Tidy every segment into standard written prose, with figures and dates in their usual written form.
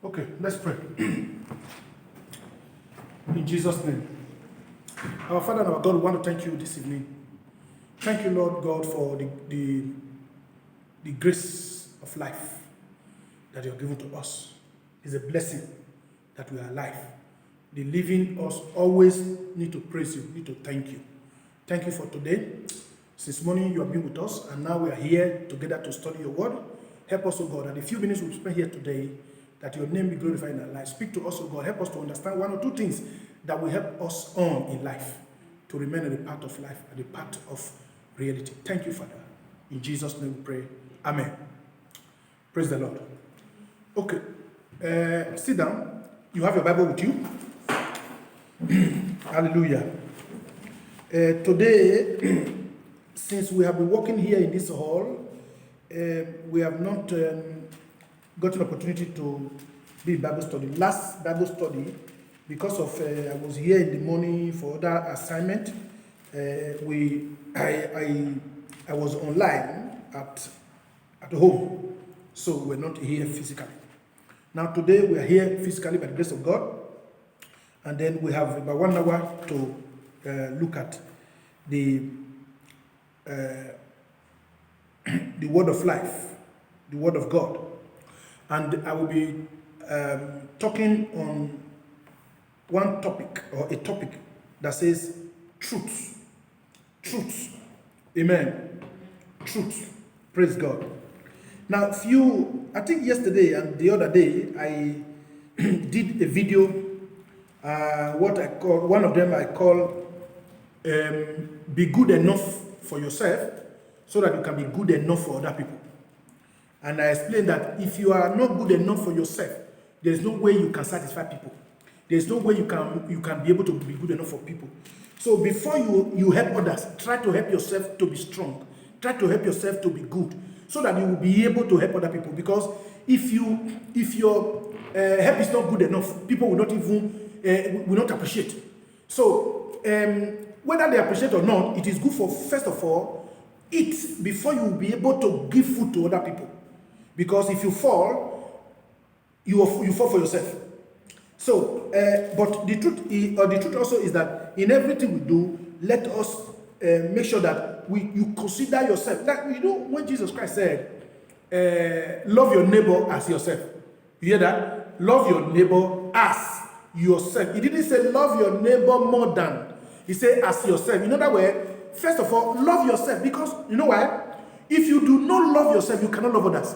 Okay, let's pray. In Jesus' name. Our Father and our God, we want to thank you this evening. Thank you, Lord God, for the grace of life that you have given to us. It's a blessing that we are alive. The living us always need to praise you, need to thank you. Thank you for today. Since morning you have been with us, and now we are here together to study your word. Help us, O God, that the few minutes we spend here today, that your name be glorified in our lives. Speak to us, O God. Help us to understand one or two things that will help us on in life, to remain in the path of life and the path of reality. Thank you, Father. In Jesus' name we pray. Amen. Praise the Lord. Okay. Sit down. You have your Bible with you. Hallelujah. Today, since we have been working here in this hall, we have not got an opportunity to be in Bible study. Last Bible study, because of I was here in the morning for other assignment, I was online at home, so we're not here physically. Now today we are here physically by the grace of God, and then we have about 1 hour to look at the word of life, the word of God. And I will be talking on one topic, or a topic that says truth. Truth. Amen. Truth. Praise God. Now, I think yesterday and the other day, I did a video, one of them I call be good enough for yourself so that you can be good enough for other people. And I explained that if you are not good enough for yourself, there's no way you can satisfy people. There's no way you can be able to be good enough for people. So before you help others, try to help yourself to be strong. Try to help yourself to be good, so that you will be able to help other people. Because if your help is not good enough, people will not even will not appreciate. So whether they appreciate or not, it is good for, first of all, eat before you will be able to give food to other people. Because if you fall, you fall for yourself. So, but the truth also is that in everything we do, let us make sure that you consider yourself. Like, you know, when Jesus Christ said, love your neighbor as yourself. You hear that? Love your neighbor as yourself. He didn't say love your neighbor more than. He said as yourself. In other words, first of all, love yourself. Because, you know why? If you do not love yourself, you cannot love others.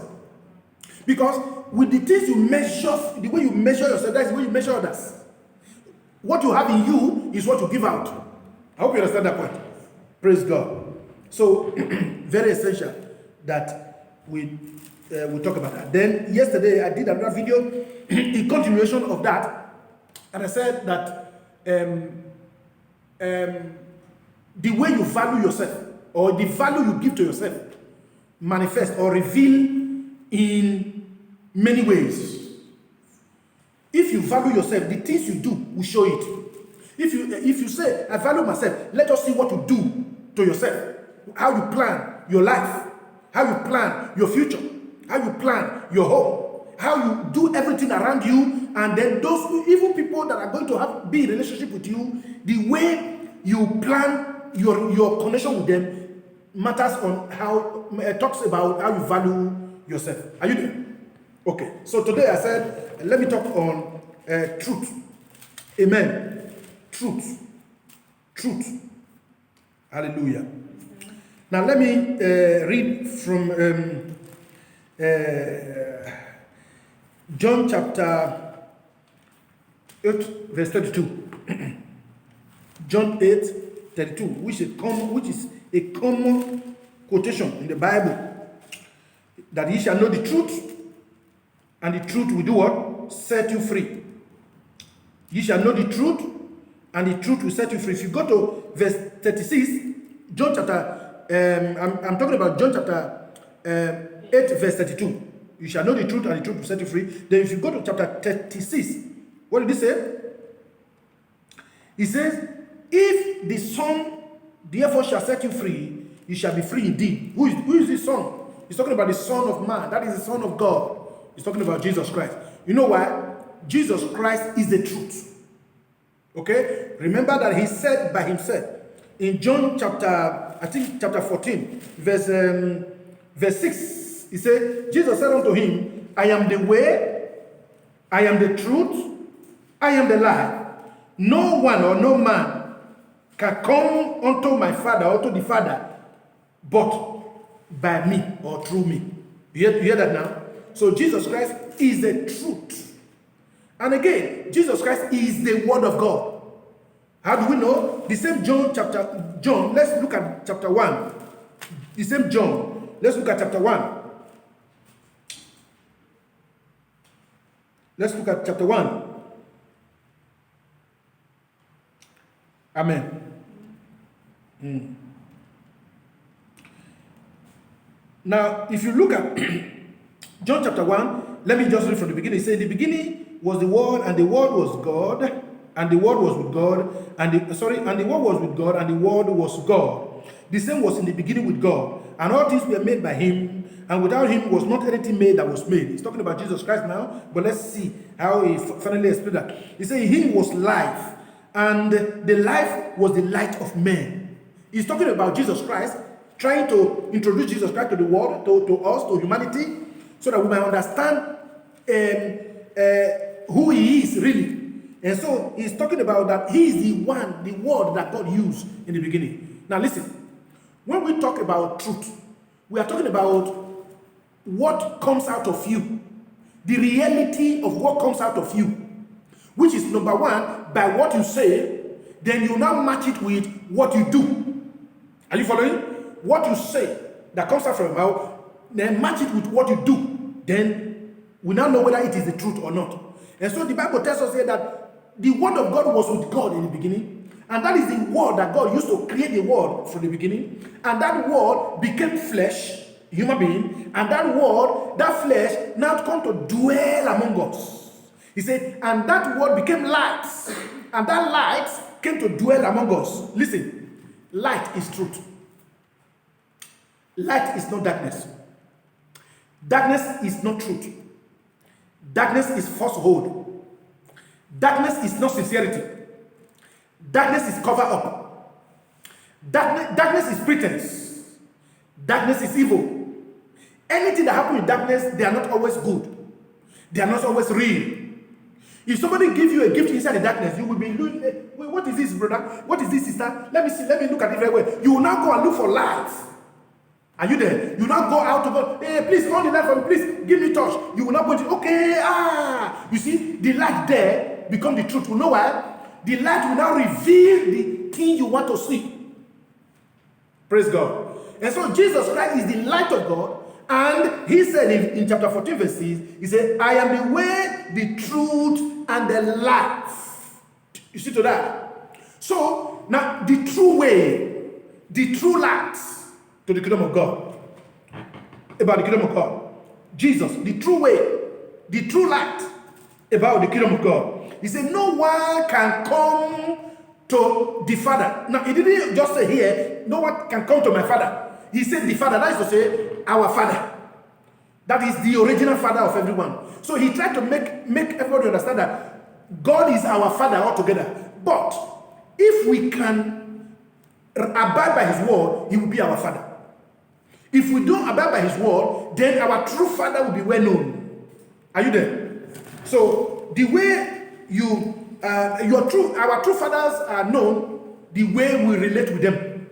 Because with the things you measure, the way you measure yourself, that's the way you measure others. What you have in you is what you give out. I hope you understand that point. Praise God. So, very essential that we talk about that. Then, yesterday, I did another video in continuation of that. And I said that the way you value yourself, or the value you give to yourself, manifest or reveal in many ways. If you value yourself, the things you do will show it. If you say, I value myself, let us see what you do to yourself. How you plan your life, how you plan your future, how you plan your home, how you do everything around you, and then those even people that are going to be in relationship with you, the way you plan your connection with them matters on how talks about how you value yourself. Are you there? Okay. So today I said, let me talk on truth. Amen. Truth. Truth. Hallelujah. Now let me read from John chapter 8, verse 32. John 8, 32, which is a common quotation in the Bible. That ye shall know the truth, and the truth will do what? Set you free. Ye shall know the truth, and the truth will set you free. If you go to verse 36, John chapter, I'm talking about John chapter 8, verse 32. You shall know the truth, and the truth will set you free. Then if you go to chapter 36, what did he say? He says, if the Son therefore shall set you free, you shall be free indeed. Who is the Son? He's talking about the Son of Man. That is the Son of God. He's talking about Jesus Christ. You know why? Jesus Christ is the truth. Okay? Remember that he said by himself in John chapter 14, verse 6, he said, Jesus said unto him, I am the way, I am the truth, I am the life. No one or no man can come unto my Father or to the Father but by me or through me. You hear that now? So Jesus Christ is the truth. And again, Jesus Christ is the Word of God. How do we know? The same John, let's look at chapter 1. The same John, let's look at chapter 1. Let's look at chapter 1. Amen. Now, if you look at John chapter 1, let me just read from the beginning. It says, in the beginning was the Word, and the Word was God, and the Word was with God, and the Word was with God, and the Word was God. The same was in the beginning with God, and all things were made by him, and without him was not anything made that was made. He's talking about Jesus Christ now, but let's see how he finally explained that. He said, in him was life, and the life was the light of men. He's talking about Jesus Christ, trying to introduce Jesus Christ to the world, to us, to humanity, so that we might understand who he is really. And so he's talking about that he is the one, the word that God used in the beginning. Now listen, when we talk about truth, we are talking about what comes out of you, the reality of what comes out of you, which is number one, by what you say, then you now match it with what you do. Are you following? What you say that comes out from your mouth, then match it with what you do, then we now know whether it is the truth or not. And so the Bible tells us here that the Word of God was with God in the beginning, and that is the Word that God used to create the world from the beginning, and that Word became flesh, human being, and that Word, that flesh, now come to dwell among us. He said, and that Word became light, and that light came to dwell among us. Listen, light is truth. Light is not darkness. Darkness is not truth. Darkness is falsehood. Darkness is not sincerity. Darkness is cover up. Darkness is pretense. Darkness is evil. Anything that happens in darkness, they are not always good. They are not always real. If somebody gives you a gift inside the darkness, you will be looking, wait, what is this, brother? What is this, sister? Let me see, let me look at it very well. You will now go and look for light. Are you there? You now go out to go, hey, please, on the light for me, please, give me touch. You will not go to, okay, you see, the light there become the truth. You know why? The light will now reveal the thing you want to see. Praise God. And so Jesus Christ is the light of God. And he said in chapter 14 verse 6, he said, I am the way, the truth, and the life. You see to that? So, now the true way, the true light to the kingdom of God. About the kingdom of God. Jesus, the true way, the true light about the kingdom of God. He said, no one can come to the Father. Now, he didn't just say here, no one can come to my Father. He said the Father, that is to say, our Father. That is the original Father of everyone. So he tried to make everybody understand that God is our Father altogether. But if we can abide by his word, he will be our Father. If we don't abide by his word, then our true Father will be well known. Are you there? So the way our true fathers are known, the way we relate with them.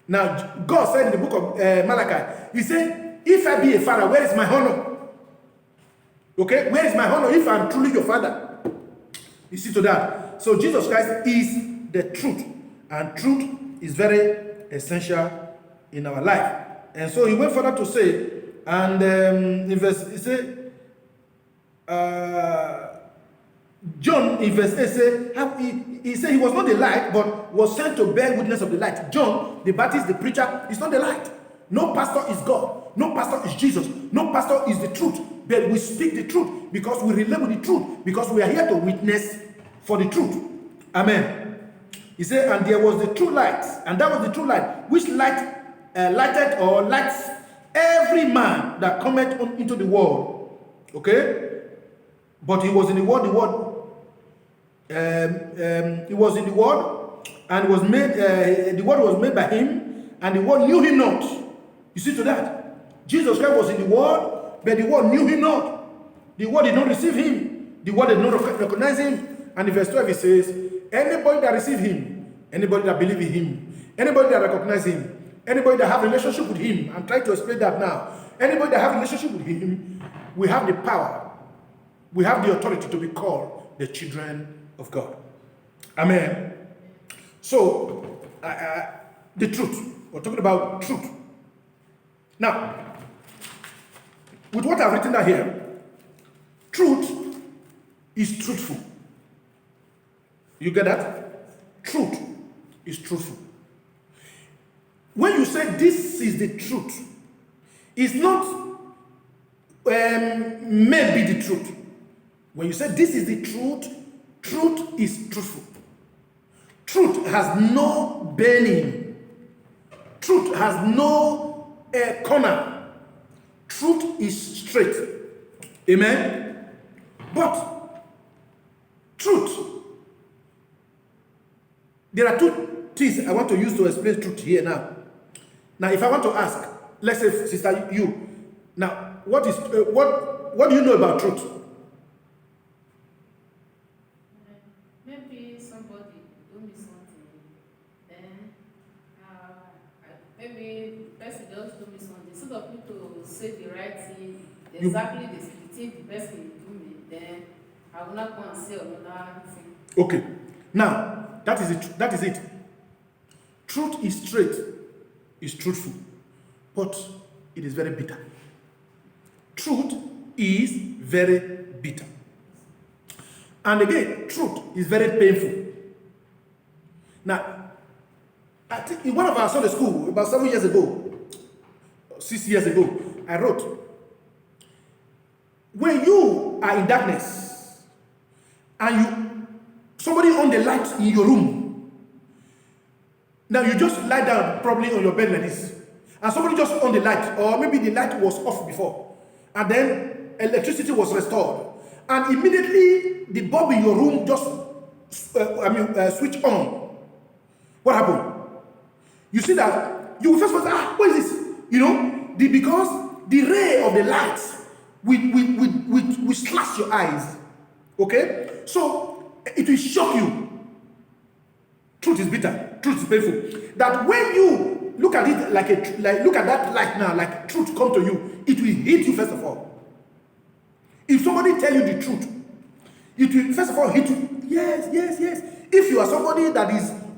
Now, God said in the book of Malachi, he said, if I be a father, where is my honor? Okay, where is my honor if I'm truly your father? You see to that. So Jesus Christ is the truth, and truth is very essential in our life. And so he went further to say, and in verse, he said, John in verse 8 said, he said he was not the light, but was sent to bear witness of the light. John, the Baptist, the preacher, is not the light. No pastor is God. No pastor is Jesus. No pastor is the truth. But we speak the truth because we relate with the truth, because we are here to witness for the truth. Amen. He said, and there was the true light, and that was the true light, which lighted or lights every man that cometh into the world. Okay? But he was in the world, he was in the world, and was made, the world was made by him, and the world knew him not. You see to that? Jesus Christ was in the world, but the world knew him not. The world did not receive him. The world did not recognize him. And in verse 12 it says, anybody that receive him, anybody that believe in him, anybody that recognize him, anybody that have a relationship with him, I'm trying to explain that now. Anybody that have a relationship with him, we have the power, we have the authority to be called the children of God. Amen. So, the truth. We're talking about truth. Now, with what I've written down here, truth is truthful. You get that? Truth is truthful. When you say this is the truth, it's not maybe the truth. When you say this is the truth, truth is truthful. Truth has no bending. Truth has no corner. Truth is straight. Amen? But truth, there are two things I want to use to explain truth here now. Now, if I want to ask, let's say, sister, you, now, what do you know about truth? Maybe somebody do me something, then maybe the person just do me something. Instead of me to say the right thing, exactly the thing the person do me, then I will not go and say another thing. Okay. Now, that is it. Truth is straight, is truthful, but it is very bitter. Truth is very bitter. And again, truth is very painful. Now, I think in one of our Sunday school, about 7 years ago, 6 years ago, I wrote, when you are in darkness and somebody on the light in your room, now you just lie down probably on your bed like this, and somebody just on the light, or maybe the light was off before, and then electricity was restored, and immediately the bulb in your room just switch on. What happened? You see that you will first say, what is this? You know, because the ray of the light will slash your eyes. Okay, so it will shock you. Truth is bitter. Truth is painful. That when you look at it look at that light now, like truth come to you, it will hit you first of all. If somebody tell you the truth, it will first of all hit you. Yes. If you are somebody that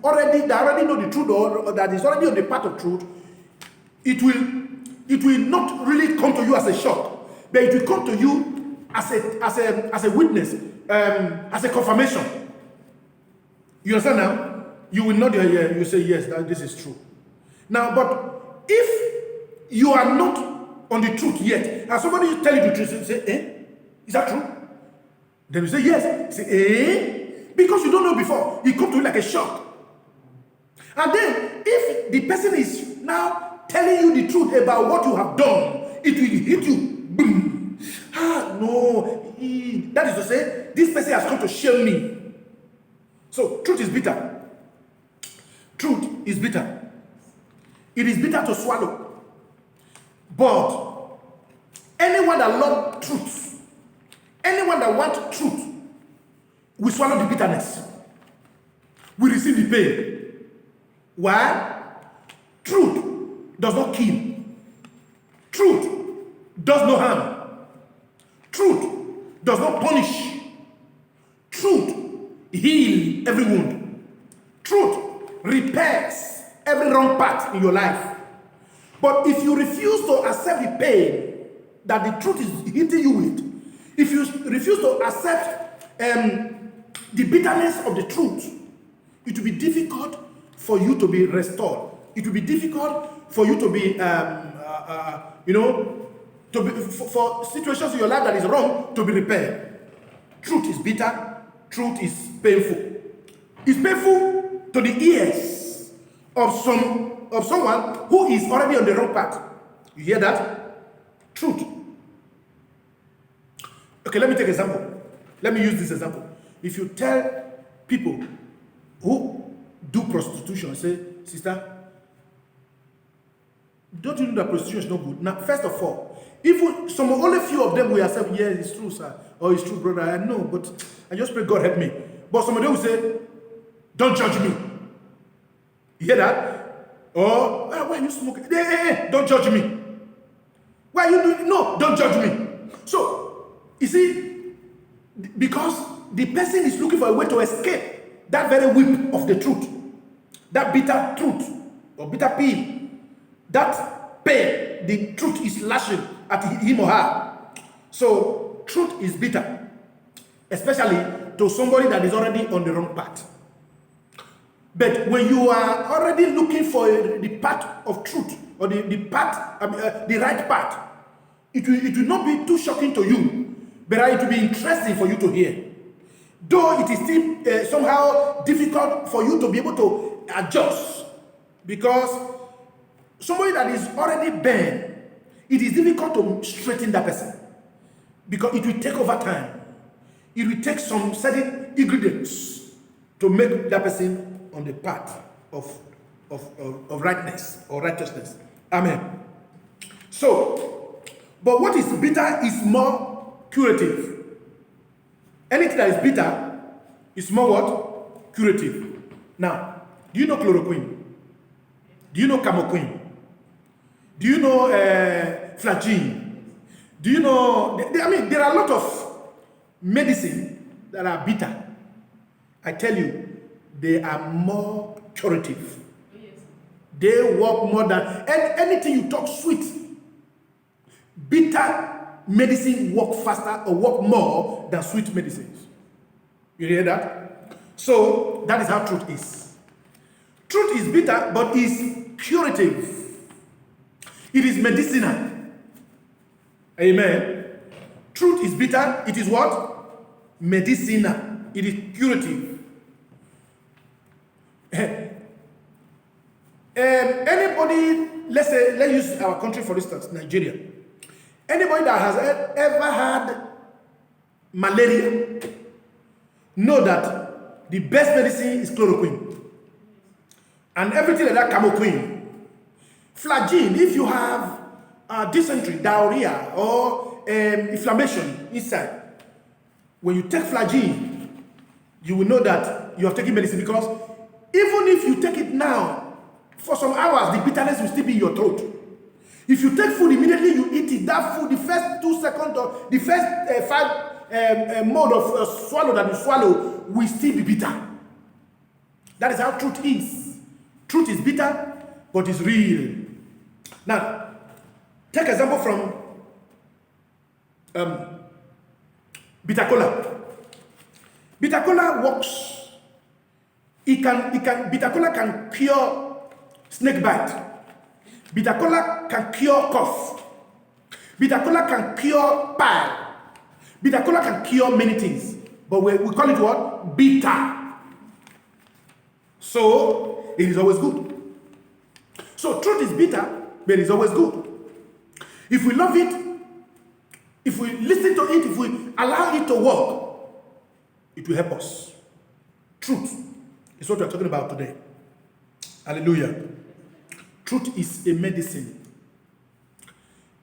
already know the truth, or that is already on the path of truth, it will not really come to you as a shock, but it will come to you as a witness, as a confirmation. You understand now? You will nod your head, you say, yes, this is true. Now, but if you are not on the truth yet, and somebody tell you the truth, you say, is that true? Then you say, yes. You say, because you don't know before, it comes to you like a shock. And then, if the person is now telling you the truth about what you have done, it will hit you. Boom. No. That is to say, this person has come to shame me. So, truth is bitter. Truth is bitter. It is bitter to swallow. But anyone that loves truth, anyone that wants truth, will swallow the bitterness. We receive the pain. Why? Truth does not kill. Truth does no harm. Truth does not punish. Truth heals every wound. Truth repairs every wrong part in your life. But if you refuse to accept the pain that the truth is hitting you with, if you refuse to accept the bitterness of the truth, it will be difficult for you to be restored. It will be difficult for you to be, for situations in your life that is wrong to be repaired. Truth is bitter. Truth is painful. It's painful to the ears of someone who is already on the wrong path. You hear that? Truth. Okay, let me take an example. Let me use this example. If you tell people who do prostitution, say, sister, don't you know that prostitution is not good? Now, first of all, even only few of them will accept, yes, it's true, sir, or it's true, brother. I know, but I just pray God help me. But some of them will say, don't judge me. You hear that? Or, why are you smoking? Hey, don't judge me. Why are you doing? No, don't judge me. So, you see, because the person is looking for a way to escape that very whip of the truth, that bitter truth, or bitter pill, that pain, the truth is lashing at him or her. So, truth is bitter, especially to somebody that is already on the wrong path. But when you are already looking for the path of truth, or the path, the right path, it will not be too shocking to you, but it will be interesting for you to hear. Though it is still somehow difficult for you to be able to adjust, because somebody that is already bent, it is difficult to straighten that person, because it will take over time. It will take some certain ingredients to make that person on the path of rightness or righteousness. Amen. So, but what is bitter is more curative. Anything that is bitter is more what? Curative. Now, do you know chloroquine? Do you know camoquine? Do you know flagine? Do you know, there are a lot of medicine that are bitter. I tell you, they are more curative. Yes. They work more than anything you talk sweet. Bitter medicine work faster or work more than sweet medicines. You hear that? So that is how truth is. Truth is bitter, but is curative. It is medicinal. Amen. Truth is bitter. It is what? Medicinal. It is curative. Anybody, let's use our country for instance, Nigeria. Anybody that has ever had malaria know that the best medicine is chloroquine. And everything like that, camoquine. Flagine, if you have dysentery, diarrhea, or inflammation inside, when you take flagine, you will know that you have taken medicine, because even if you take it now, for some hours, the bitterness will still be in your throat. If you take food, immediately you eat it, that food, the first 2 seconds or the first 5 mode of swallow that you swallow will still be bitter. That is how truth is. Truth is bitter, but it's real. Now, take example from bitter cola. Bitter cola works. Bitter cola can cure snake bite. Bitter cola can cure cough. Bitter cola can cure pile. Bitter cola can cure many things. But we call it what? Bitter. So, it is always good. So, truth is bitter, but it's always good. If we love it, if we listen to it, if we allow it to work, it will help us. Truth is what we are talking about today. Hallelujah. Truth is a medicine.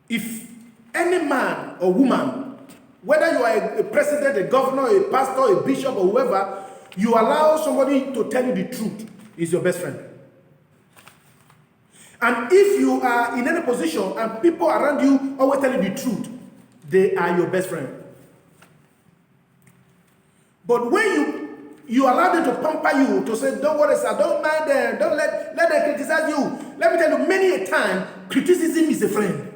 If any man or woman, whether you are a president, a governor, a pastor, a bishop, or whoever, you allow somebody to tell you the truth, is your best friend. And if you are in any position and people around you always tell you the truth, they are your best friend. But when you allow them to pamper you, to say, don't worry, sir, don't mind them, don't let them criticize you. Let me tell you, many a time, criticism is a friend.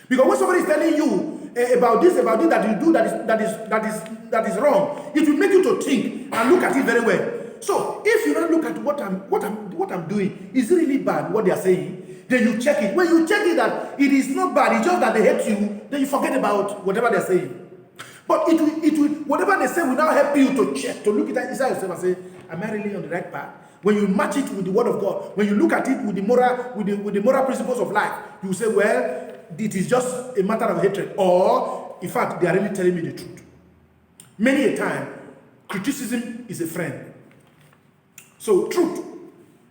Because when somebody is telling you about this that you do that is wrong, it will make you to think and look at it very well. So if you don't look at what I'm doing, is it really bad what they are saying? Then you check it. When you check it that it is not bad, it's just that they hate you, then you forget about whatever they're saying. But it will whatever they say will now help you to check, to look at inside yourself and say, am I really on the right path? When you match it with the word of God, when you look at it with the moral principles of life, you will say, well, it is just a matter of hatred. Or, in fact, they are really telling me the truth. Many a time, criticism is a friend. So truth,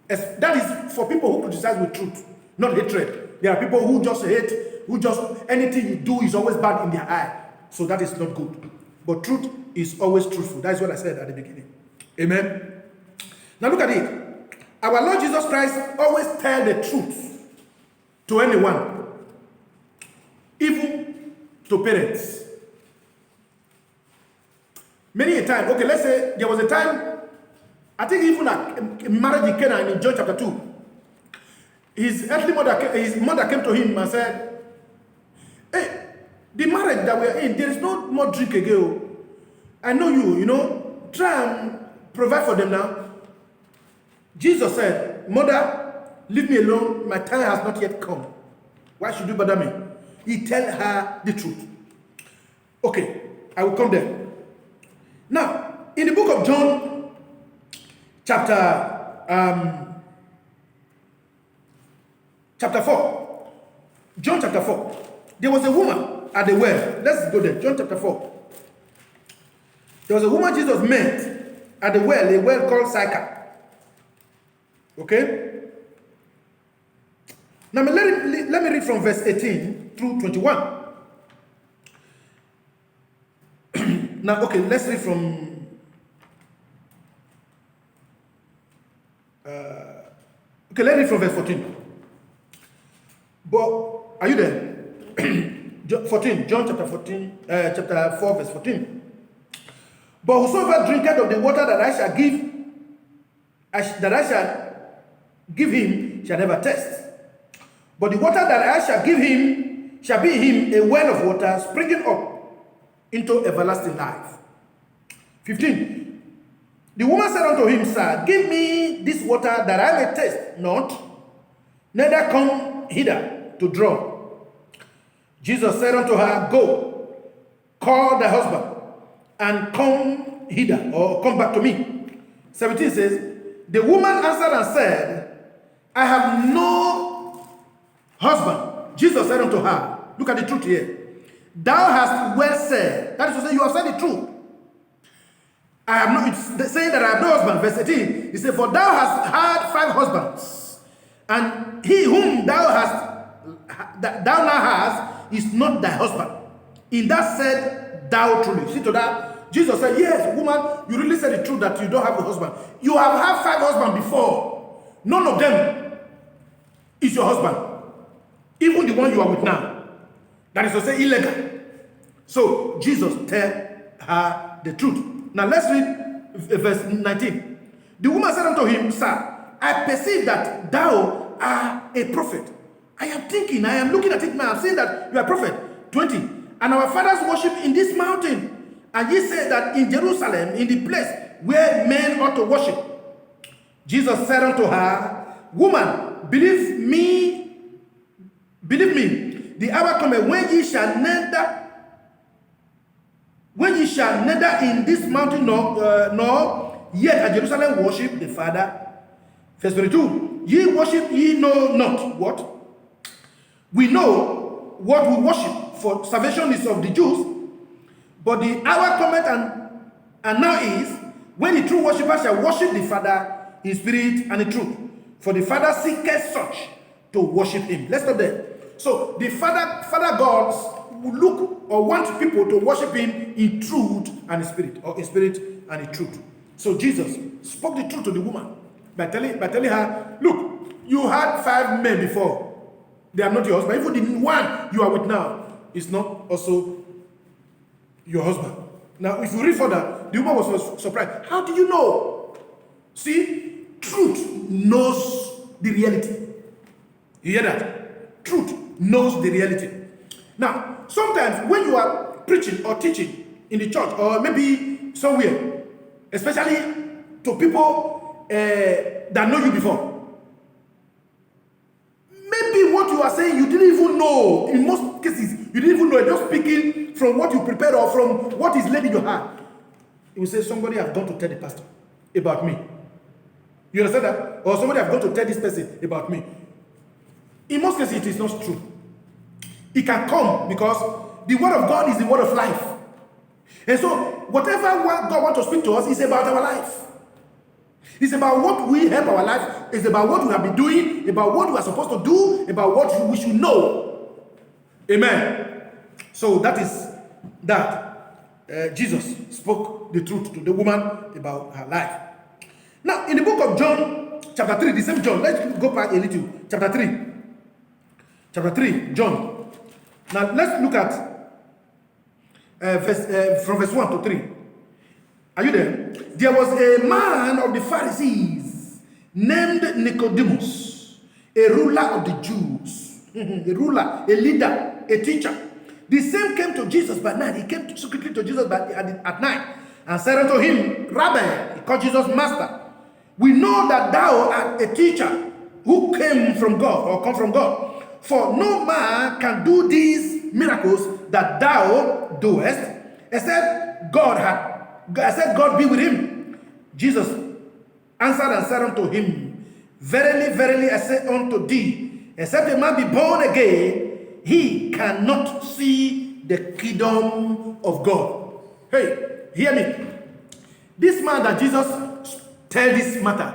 that is for people who criticize with truth, not hatred. There are people who just hate, who just, anything you do is always bad in their eye. So that is not good. But truth is always truthful. That is what I said at the beginning. Amen. Now look at it. Our Lord Jesus Christ always tell the truth to anyone, even to parents. Many a time, okay, let's say there was a time, I think even a marriage in Canaan in John chapter 2, his mother came to him and said, hey, the marriage that we are in, there is no more drink again. I know you, try and provide for them now. Jesus said, mother, leave me alone, my time has not yet come. Why should you bother me? He tell her the truth. Okay, I will come there. Now, in the book of John, chapter 4, John chapter 4, there was a woman at the well. Let's go there, John chapter 4. There was a woman Jesus met at the well, a well called Sychar. Okay? Now, let me read from verse 18 through 21. Now, okay, let's read from... okay, let's read from verse 14. But, are you there? 14, John chapter 14, chapter 4, verse 14. But whosoever drinketh of the water that I shall give him shall never thirst. But the water that I shall give him shall be him a well of water springing up into everlasting life. 15. The woman said unto him, Sir, give me this water that I may taste not, neither come hither to draw. Jesus said unto her, Go, call thy husband, and come hither, or come back to me. 17 says, the woman answered and said, I have no husband. Jesus said unto her, look at the truth here. Thou hast well said. That is to say, you have said the truth. I have no, it's saying that I have no husband. Verse 18, he said, for thou hast had 5 husbands, and he whom thou now hast is not thy husband. In that said thou truly. See to that? Jesus said, yes, woman, you really said the truth that you don't have a husband. You have had 5 husbands before. None of them is your husband. Even the one you are with now. That is to say, illegal. So, Jesus tell her the truth. Now, let's read verse 19. The woman said unto him, Sir, I perceive that thou art a prophet. I am looking at it now. I'm saying that you are a prophet. 20. And our fathers worship in this mountain. And ye say that in Jerusalem, in the place where men ought to worship. Jesus said unto her, Woman, believe me, the hour cometh when ye shall neither in this mountain nor yet at Jerusalem worship the Father. Verse 22. Ye worship, ye know not what? We know what we worship, for salvation is of the Jews. But the hour cometh and now is when the true worshippers shall worship the Father in spirit and in truth. For the Father seeketh such to worship him. Let's stop there. So the Father God will look or want people to worship him in truth and in spirit, or in spirit and in truth. So Jesus spoke the truth to the woman by telling her, look, you had 5 men before. They are not your husband. Even the one you are with now is not also your husband. Now, if you read further, the woman was surprised. How do you know? See, truth knows the reality. You hear that? Truth knows the reality. Now, sometimes when you are preaching or teaching in the church or maybe somewhere, especially to people that know you before, maybe what you are saying you didn't even know. In most cases, you didn't even know. You're just speaking from what you prepared or from what is laid in your heart. You will say, somebody have gone to tell the pastor about me. You understand that? Or somebody have gone to tell this person about me. In most cases, it is not true. It can come because the word of God is the word of life. And so, whatever God wants to speak to us is about our life. It's about what we help our life. It's about what we have been doing, about what we are supposed to do, about what we should know. Amen. So that is that. Jesus spoke the truth to the woman about her life. Now, in the book of John, chapter 3, the same John, let's go back a little. Chapter 3. Chapter 3, John. Now, let's look at from verse 1 to 3. Are you there? There was a man of the Pharisees named Nicodemus, a ruler of the Jews, a ruler, a leader, a teacher. The same came to Jesus by night. He came secretly to Jesus at night and said unto him, Rabbi, he called Jesus Master, we know that thou art a teacher who came from God or come from God. For no man can do these miracles that thou doest, except God be with him. Jesus answered and said unto him, Verily, verily, I say unto thee, except a man be born again, he cannot see the kingdom of God. Hey, hear me. This man that Jesus tell this matter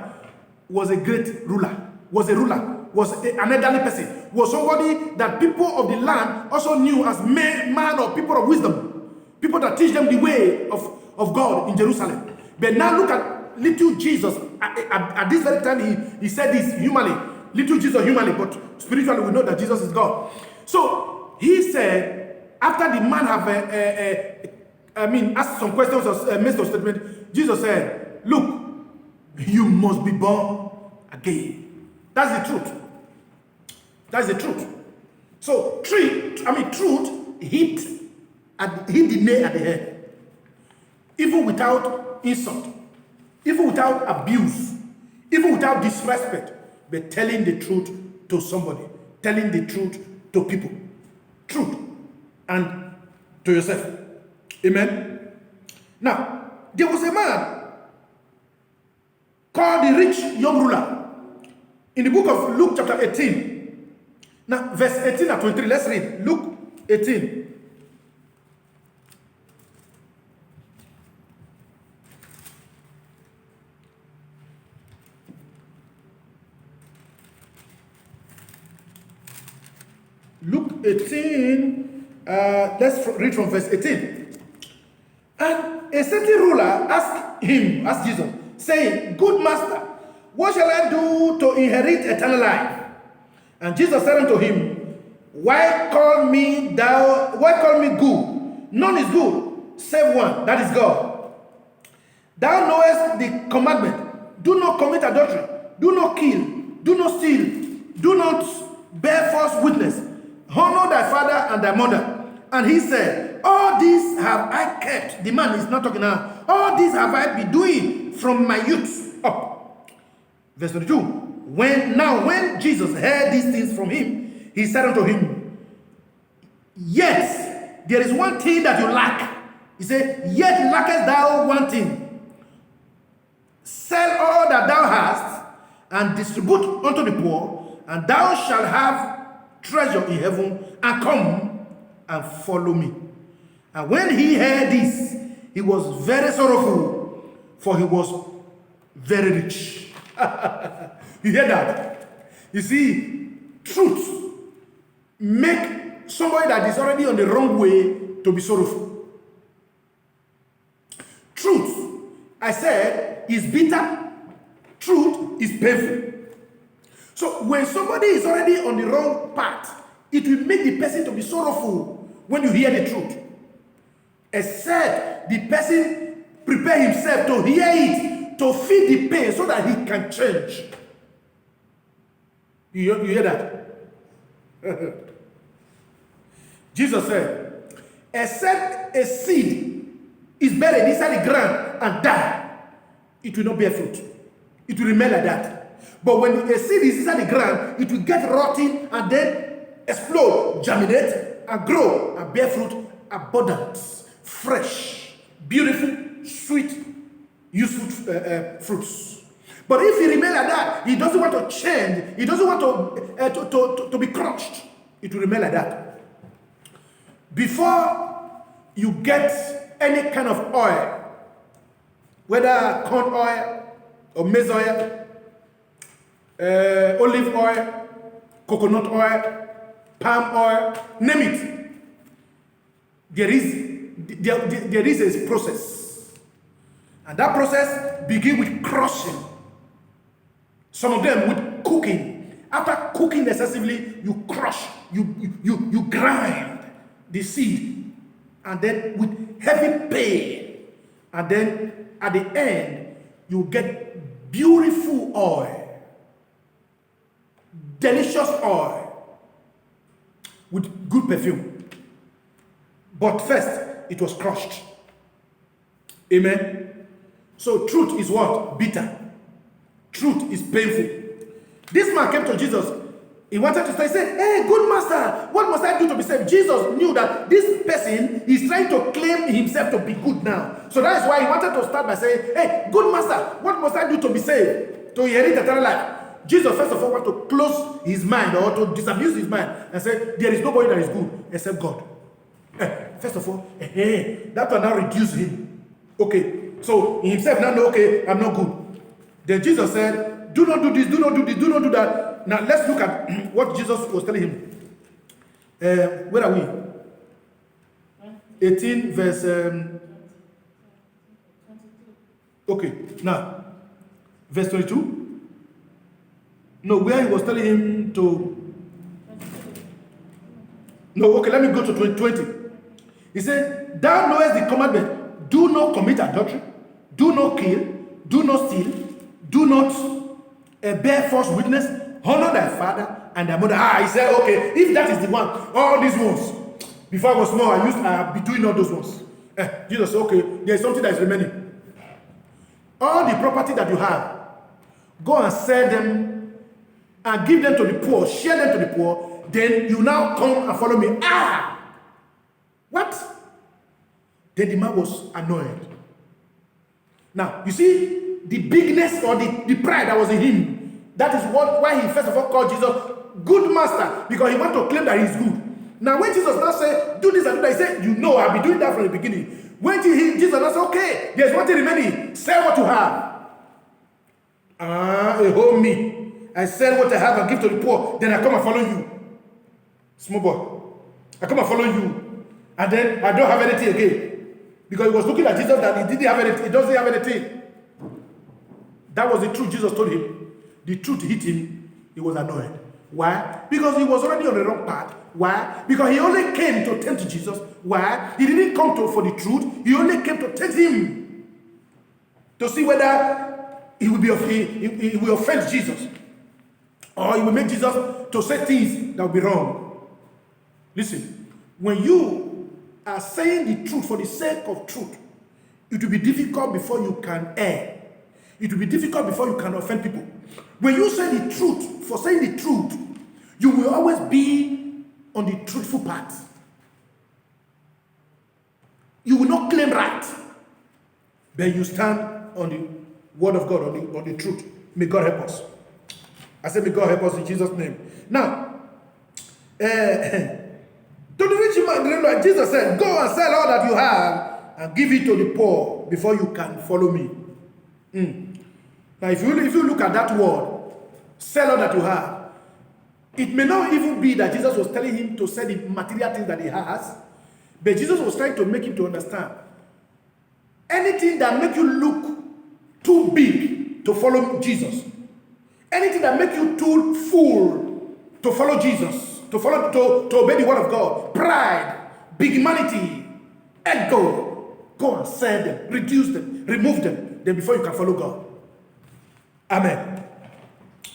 was a great ruler, was an elderly person, was somebody that people of the land also knew as man or people of wisdom, people that teach them the way of God in Jerusalem. But now look at little Jesus. At this very time, he said this humanly, little Jesus humanly, but spiritually we know that Jesus is God. So he said, after the man have asked some questions or made some statement, Jesus said, look, you must be born again. That's the truth. That's the truth. So truth hit the nail at the head. Even without insult, even without abuse, even without disrespect, but telling the truth to somebody, telling the truth to people. Truth. And to yourself. Amen. Now, there was a man called the rich young ruler in the book of Luke chapter 18. Now, verse 18 and 23. Let's read. Luke 18. Luke 18, let's read from verse 18. And a certain ruler asked Jesus, saying, Good master, what shall I do to inherit eternal life? And Jesus said unto him, Why call me good? None is good, save one, that is God. Thou knowest the commandment, do not commit adultery, do not kill, do not steal, do not bear false witness, honor thy father and thy mother. And he said, all these have I kept. The man is not talking now. All these have I been doing from my youth up. Verse 22. When Jesus heard these things from him, he said unto him, Yes, there is one thing that you lack. He said, Yet lackest thou one thing. Sell all that thou hast, and distribute unto the poor, and thou shalt have treasure in heaven, and come and follow me. And when he heard this, he was very sorrowful, for he was very rich. You hear that? You see, truth make somebody that is already on the wrong way to be sorrowful. Truth, I said, is bitter. Truth is painful. So when somebody is already on the wrong path, it will make the person to be sorrowful when you hear the truth. Except the person prepare himself to hear it, to feel the pain so that he can change. You hear that? Jesus said, except a seed is buried inside the ground and die, it will not bear fruit. It will remain like that. But when a seed is inside the ground, it will get rotten and then explode, germinate, and grow and bear fruit, abundant, fresh, beautiful, sweet, useful fruits. But if he remains like that, he doesn't want to change, he doesn't want to be crushed, it will remain like that. Before you get any kind of oil, whether corn oil or maize oil, olive oil, coconut oil, palm oil, name it. There is a process. And that process begins with crushing. Some of them with cooking. After cooking excessively, you crush, you grind the seed, and then with heavy pain, and then at the end, you get beautiful oil, delicious oil, with good perfume. But first, it was crushed. Amen. So truth is what? Bitter. Truth is painful. This man came to Jesus. He wanted to stay. He said, hey, good master, what must I do to be saved? Jesus knew that this person is trying to claim himself to be good now. So that is why he wanted to start by saying, hey, good master, what must I do to be saved? To inherit eternal life. Jesus, first of all, wanted to close his mind or to disabuse his mind and say, there is nobody that is good except God. First of all, that will now reduce him. Okay, so he himself now know, okay, I'm not good. Then Jesus said, do not do this, do not do this, do not do that. Now let's look at what Jesus was telling him. Where are we? 18 verse... okay, now, verse 22. No, where he was telling him to... No, okay, let me go to 20. He said, thou knowest the commandment, do not commit adultery, do not kill, do not steal, do not bear false witness, honor thy father and thy mother. He said, okay, if that is the one, all these ones, before I was small, I used to be doing all those ones. Jesus said, okay, there is something that is remaining. All the property that you have, go and sell them and give them to the poor, share them to the poor, then you now come and follow me. What? Then the man was annoyed. Now, you see, the bigness or the pride that was in him, that is why he first of all called Jesus good master, because he wanted to claim that he's good. Now, when Jesus now said, do this and do that, he said, you know, I've been doing that from the beginning. When Jesus now said, okay, there's one thing remaining, sell what you have. Hold me. I sell what I have and give to the poor, then I come and follow you. Small boy. I come and follow you. And then I don't have anything again. Because he was looking at Jesus that he didn't have anything. He doesn't have anything. That was the truth Jesus told him. The truth hit him. He was annoyed. Why? Because he was already on the wrong path. Why? Because he only came to tempt Jesus. Why? He didn't come for the truth. He only came to tempt him. To see whether he will offend Jesus. Or he will make Jesus to say things that will be wrong. Listen, when you are saying the truth for the sake of truth, it will be difficult before you can err. It will be difficult before you can offend people. When you say the truth, for saying the truth, you will always be on the truthful path. You will not claim right, but you stand on the word of God, on the truth. May God help us. I said, may God help us in Jesus' name. Now, to the rich man, Jesus said, go and sell all that you have and give it to the poor before you can follow me. Now, if you look at that word, sell all that you have, it may not even be that Jesus was telling him to sell the material things that he has, but Jesus was trying to make him to understand. Anything that makes you look too big to follow Jesus, anything that makes you too full to follow Jesus, to obey the word of God, pride, big humanity, ego, go and sell them, reduce them, remove them, then before you can follow God. Amen.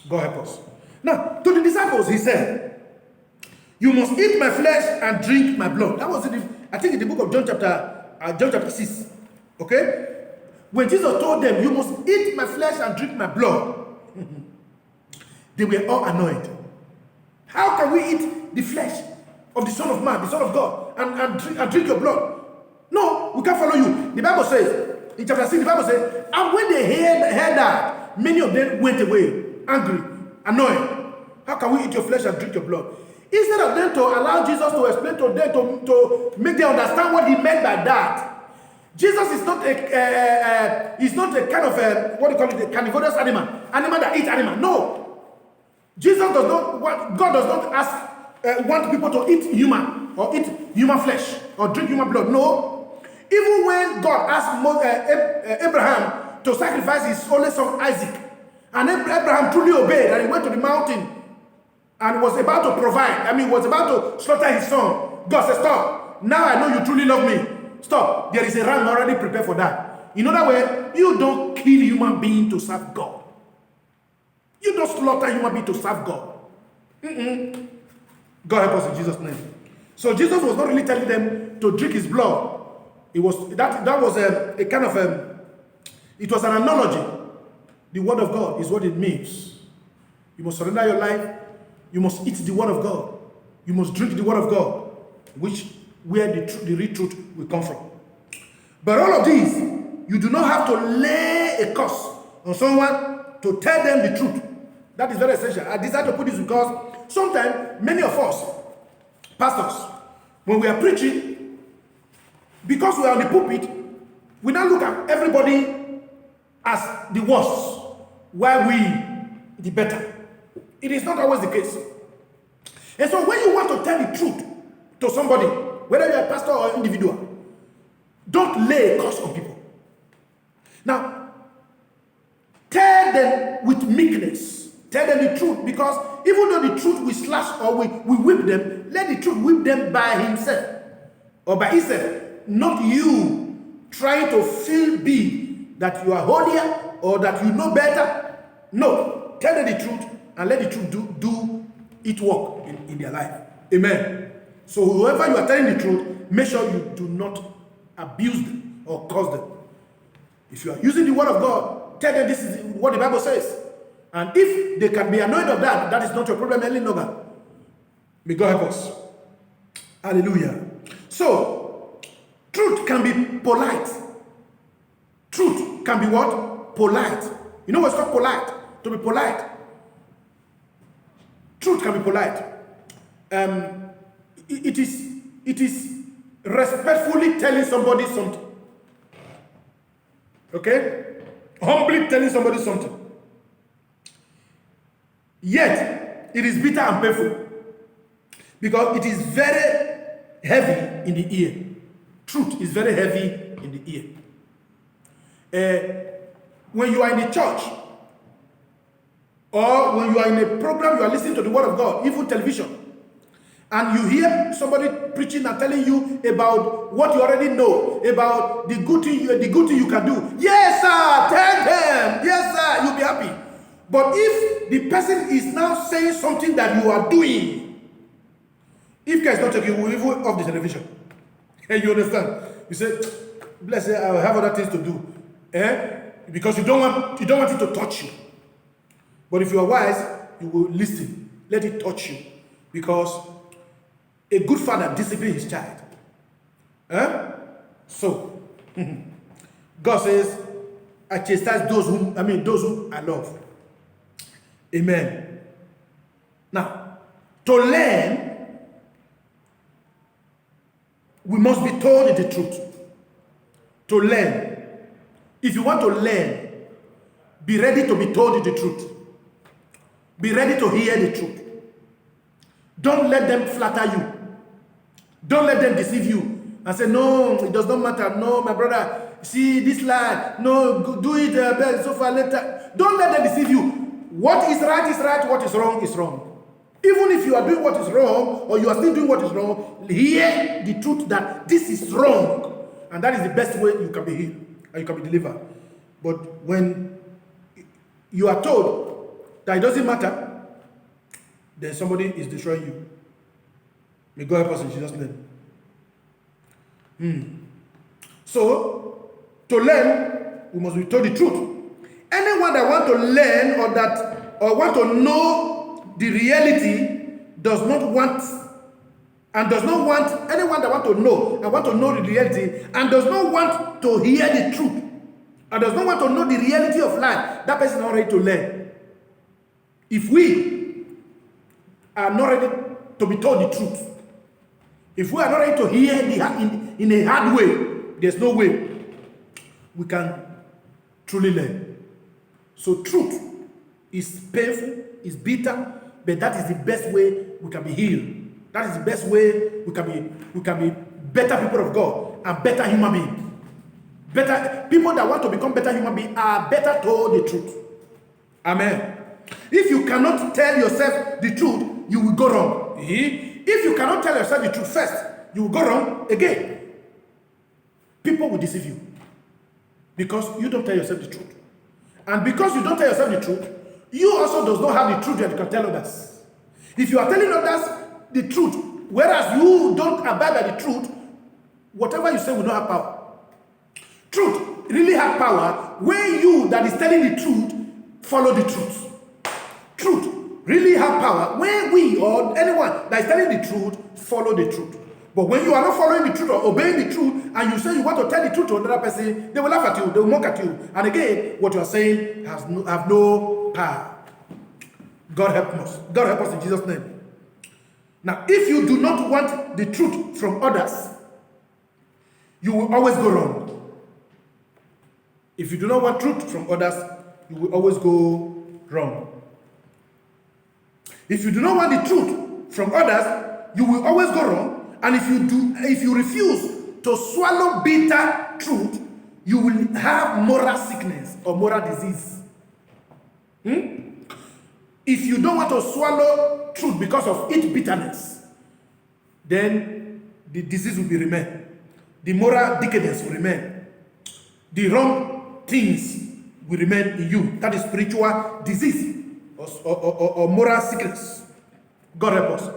God help us. Now, to the disciples, he said, you must eat my flesh and drink my blood. That was I think in the book of John chapter 6. Okay? When Jesus told them, you must eat my flesh and drink my blood, they were all annoyed. How can we eat the flesh of the Son of Man, the Son of God, and drink your blood? No, we can't follow you. The Bible says, in chapter 6, the Bible says, and when they heard that, many of them went away, angry, annoyed. How can we eat your flesh and drink your blood? Instead of them to allow Jesus to explain to them, to make them understand what he meant by that, Jesus is not a kind of a, what do you call it, a carnivorous animal that eats animal. No. Jesus does not want, God does not want people to eat human or eat human flesh or drink human blood. No. Even when God asked Abraham to sacrifice his only son Isaac, and Abraham truly obeyed, and he went to the mountain and was about to provide, was about to slaughter his son. God said, stop. Now I know you truly love me. Stop. There is a ram already prepared for that. In other words, you don't kill human being to serve God. You don't slaughter human being to serve God. God help us in Jesus' name. So Jesus was not really telling them to drink his blood. It was that was a kind of it was an analogy. The word of God is what it means. You must surrender your life. You must eat the word of God. You must drink the word of God, where the real truth will come from. But all of these, you do not have to lay a curse on someone to tell them the truth. That is very essential. I decided to put this because sometimes many of us, pastors, when we are preaching, because we are on the pulpit, we now look at everybody as the worst, while we the better. It is not always the case. And so when you want to tell the truth to somebody, whether you're a pastor or individual, don't lay a curse on people. Now, tell them with meekness. Tell them the truth, because even though the truth will slash or we whip them, let the truth whip them by himself or by itself, not you trying to feel big that you are holier or that you know better. No, tell them the truth and let the truth do it work in their life. Amen. So whoever you are telling the truth, make sure you do not abuse them or curse them. If you are using the word of God, tell them this is what the Bible says. And if they can be annoyed of that, that is not your problem any longer. May God help us. Hallelujah. So, truth can be polite. Truth can be what? Polite. You know what's called polite? To be polite. Truth can be polite. It is respectfully telling somebody something. Okay? Humbly telling somebody something. Yet, it is bitter and painful. Because it is very heavy in the ear. Truth is very heavy in the ear. When you are in the church, or when you are in a program, you are listening to the word of God, even television, and you hear somebody preaching and telling you about what you already know, about the good thing you can do. Yes, sir, tell them. Yes, sir, you'll be happy. But if the person is now saying something that you are doing, if care is not taken, you will even off the television. And you understand? You say, bless you, I have other things to do. Because you don't want it to touch you. But if you are wise, you will listen. Let it touch you. Because a good father disciplines his child. So, God says, I chastise those whom I love. Amen. Now, to learn, we must be told the truth. To learn. If you want to learn, be ready to be told the truth. Be ready to hear the truth. Don't let them flatter you. Don't let them deceive you and say, no, it does not matter. No, my brother, see this lie. No, do it so far later. Don't let them deceive you. What is right is right. What is wrong is wrong. Even if you are doing what is wrong or you are still doing what is wrong, hear the truth that this is wrong. And that is the best way you can be healed and you can be delivered. But when you are told that it doesn't matter, then somebody is destroying you. May God help us in Jesus' name. So, to learn, we must be told the truth. Anyone that want to learn or want to know the reality does not want anyone that want to know the reality and does not want to hear the truth and does not want to know the reality of life, that person is not ready to learn. If we are not ready to be told the truth, if we are not ready to hear in a hard way, there's no way we can truly learn. So truth is painful, is bitter, but that is the best way we can be healed. That is the best way we can be better people of God and better human beings. Better people that want to become better human beings are better told the truth. Amen. If you cannot tell yourself the truth, you will go wrong. If you cannot tell yourself the truth first, you will go wrong again. People will deceive you because you don't tell yourself the truth. And because you don't tell yourself the truth, you also does not have the truth that you can tell others. If you are telling others the truth, whereas you don't abide by the truth, whatever you say will not have power. Truth really have power when you that is telling the truth follow the truth. Truth really have power when we or anyone that is telling the truth follow the truth. But when you are not following the truth or obeying the truth, and you say you want to tell the truth to another person, they will laugh at you, they will mock at you. And again, what you are saying have no power. God help us. God help us in Jesus' name. Now, if you do not want the truth from others, you will always go wrong. If you do not want truth from others, you will always go wrong. If you do not want the truth from others, you will always go wrong. And if you refuse to swallow bitter truth, you will have moral sickness or moral disease. If you don't want to swallow truth because of its bitterness, then the disease will remain. The moral decadence will remain. The wrong things will remain in you. That is spiritual disease or moral sickness. God help us.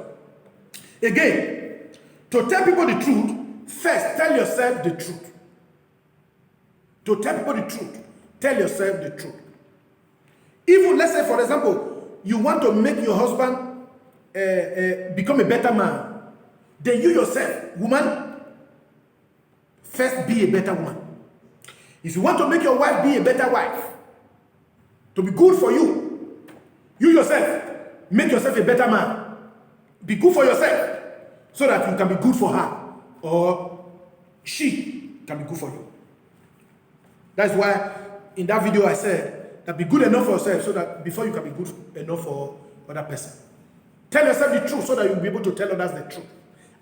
Again, to tell people the truth, first tell yourself the truth. To tell people the truth, tell yourself the truth. Even, let's say, for example, you want to make your husband become a better man, then you yourself, woman, first be a better woman. If you want to make your wife be a better wife, to be good for you, you yourself, make yourself a better man. Be good for yourself, so that you can be good for her, or she can be good for you. That's why in that video I said that be good enough for yourself so that before you can be good enough for other person. Tell yourself the truth so that you'll be able to tell others the truth.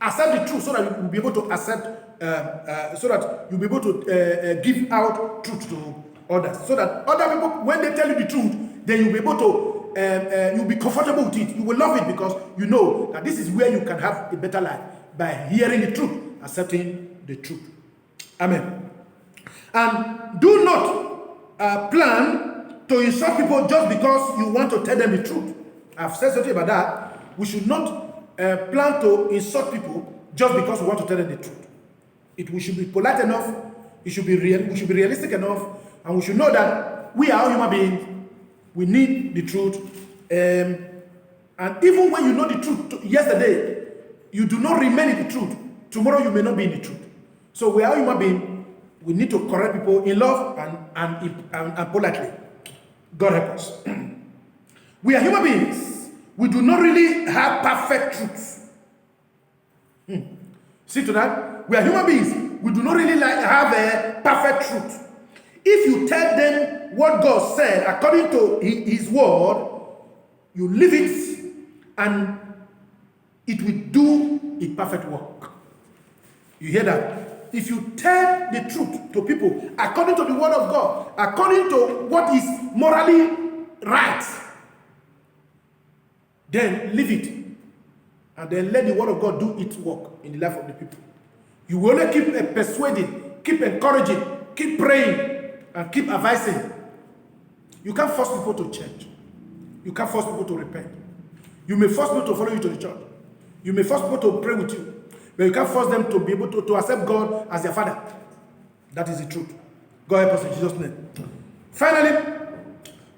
Accept the truth so that you'll be able to accept, so that you'll be able to give out truth to others. So that other people, when they tell you the truth, then you'll be able to, you'll be comfortable with it. You will love it because you know that this is where you can have a better life, by hearing the truth, accepting the truth. Amen. And do not plan to insult people just because you want to tell them the truth. I've said something about that. We should not plan to insult people just because we want to tell them the truth. We should be polite enough. We should be realistic enough, and we should know that we are all human beings. We need the truth. And even when you know the truth yesterday, you do not remain in the truth. Tomorrow you may not be in the truth. So we are human beings. We need to correct people in love and politely. God help us. We are human beings. We do not really have perfect truth. See to that? We are human beings. We do not really have a perfect truth. If you tell them what God said according to His word, you live it, and it will do a perfect work. You hear that? If you tell the truth to people according to the word of God, according to what is morally right, then live it, and then let the word of God do its work in the life of the people. You will only keep persuading, keep encouraging, keep praying, and keep advising. You can't force people to change. You can't force people to repent. You may force people to follow you to the church. You may force people to pray with you. But you can't force them to be able to accept God as their father. That is the truth. God help us in Jesus' name. Finally,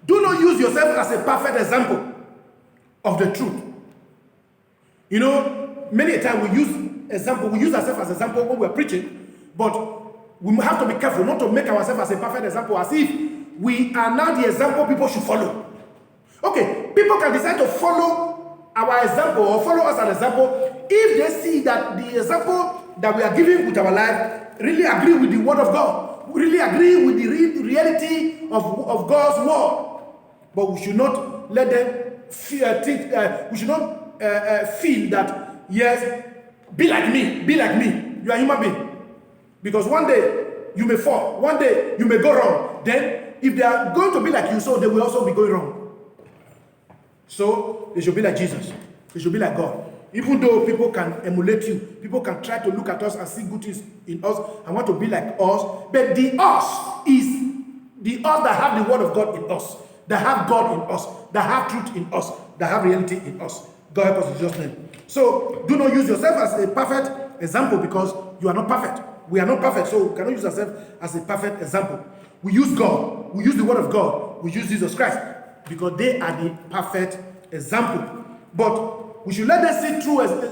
do not use yourself as a perfect example of the truth. You know, many a time we use ourselves as example when we're preaching, but we have to be careful not to make ourselves as a perfect example, as if we are now the example people should follow. Okay, people can decide to follow our example or follow us as an example if they see that the example that we are giving with our life really agree with the word of God. really agree with the reality of God's word. But we should not let them we should not feel that, yes, be like me. You are a human being. Because one day you may fall. One day you may go wrong. Then if they are going to be like you, so they will also be going wrong. So they should be like Jesus. They should be like God. Even though people can emulate you, people can try to look at us and see good things in us and want to be like us, but the us is the us that have the word of God in us, that have God in us, that have truth in us, that have reality in us. God help us in Jesus' name. So do not use yourself as a perfect example, because you are not perfect. We are not perfect, so we cannot use ourselves as a perfect example. We use God, we use the word of God, we use Jesus Christ, because they are the perfect example. But we should let them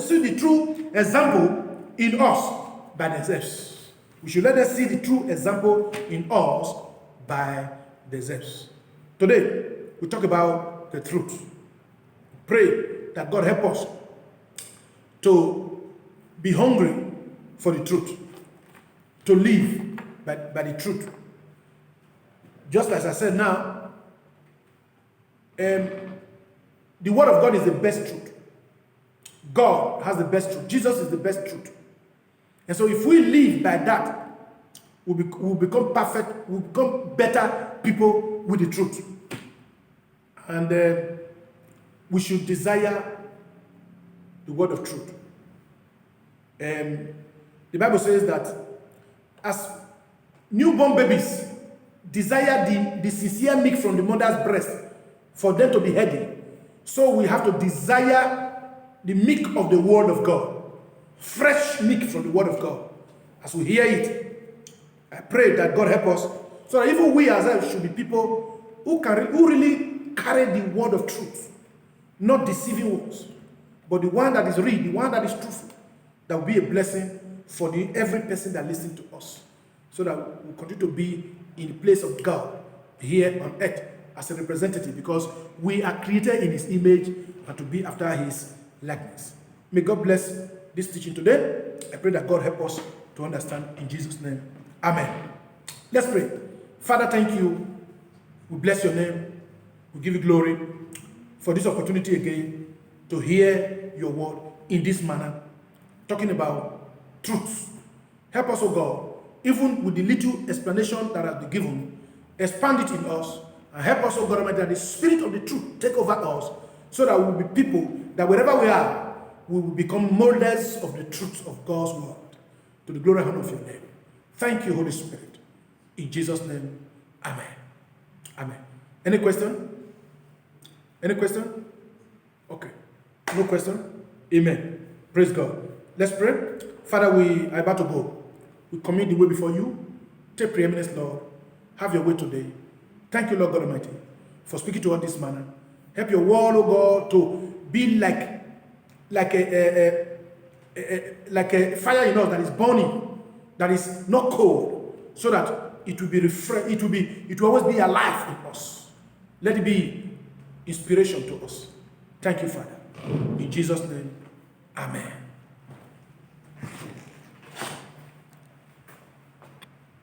see the true example in us by themselves. We should let them see the true example in us by themselves. Today, we talk about the truth. Pray that God help us to be hungry for the truth, to live by the truth. Just as I said now, the word of God is the best truth. God has the best truth. Jesus is the best truth. And so if we live by that, we'll become perfect, we'll become better people with the truth. And we should desire the word of truth. The Bible says that as newborn babies desire the sincere milk from the mother's breast for them to be healthy, so we have to desire the milk of the word of God, fresh milk from the word of God. As we hear it, I pray that God help us, so that even we ourselves should be people who really carry the word of truth, not deceiving ones, but the one that is real, the one that is truthful, that will be a blessing for every person that listens to us, so that we continue to be in the place of God here on earth as a representative, because we are created in his image and to be after his likeness. May God bless this teaching today. I pray that God help us to understand in Jesus' name. Amen. Let's pray. Father, thank you. We bless your name. We give you glory for this opportunity again to hear your word in this manner, talking about truth. Help us, O God, even with the little explanation that has been given, expand it in us, and help us, O God Almighty, that the spirit of the truth take over us, so that we will be people that wherever we are, we will become molders of the truth of God's word, to the glory and honor of your name. Thank you, Holy Spirit. In Jesus' name, amen. Amen. Any question? Any question? Okay. No question? Amen. Praise God. Let's pray. Father, we are about to go. We commit the way before you. Take preeminence, Lord. Have your way today. Thank you, Lord God Almighty, for speaking to us this manner. Help your word, O God, to be like a fire in us that is burning, that is not cold, so that it will be refreshed. It will always be alive in us. Let it be inspiration to us. Thank you, Father. In Jesus' name, amen.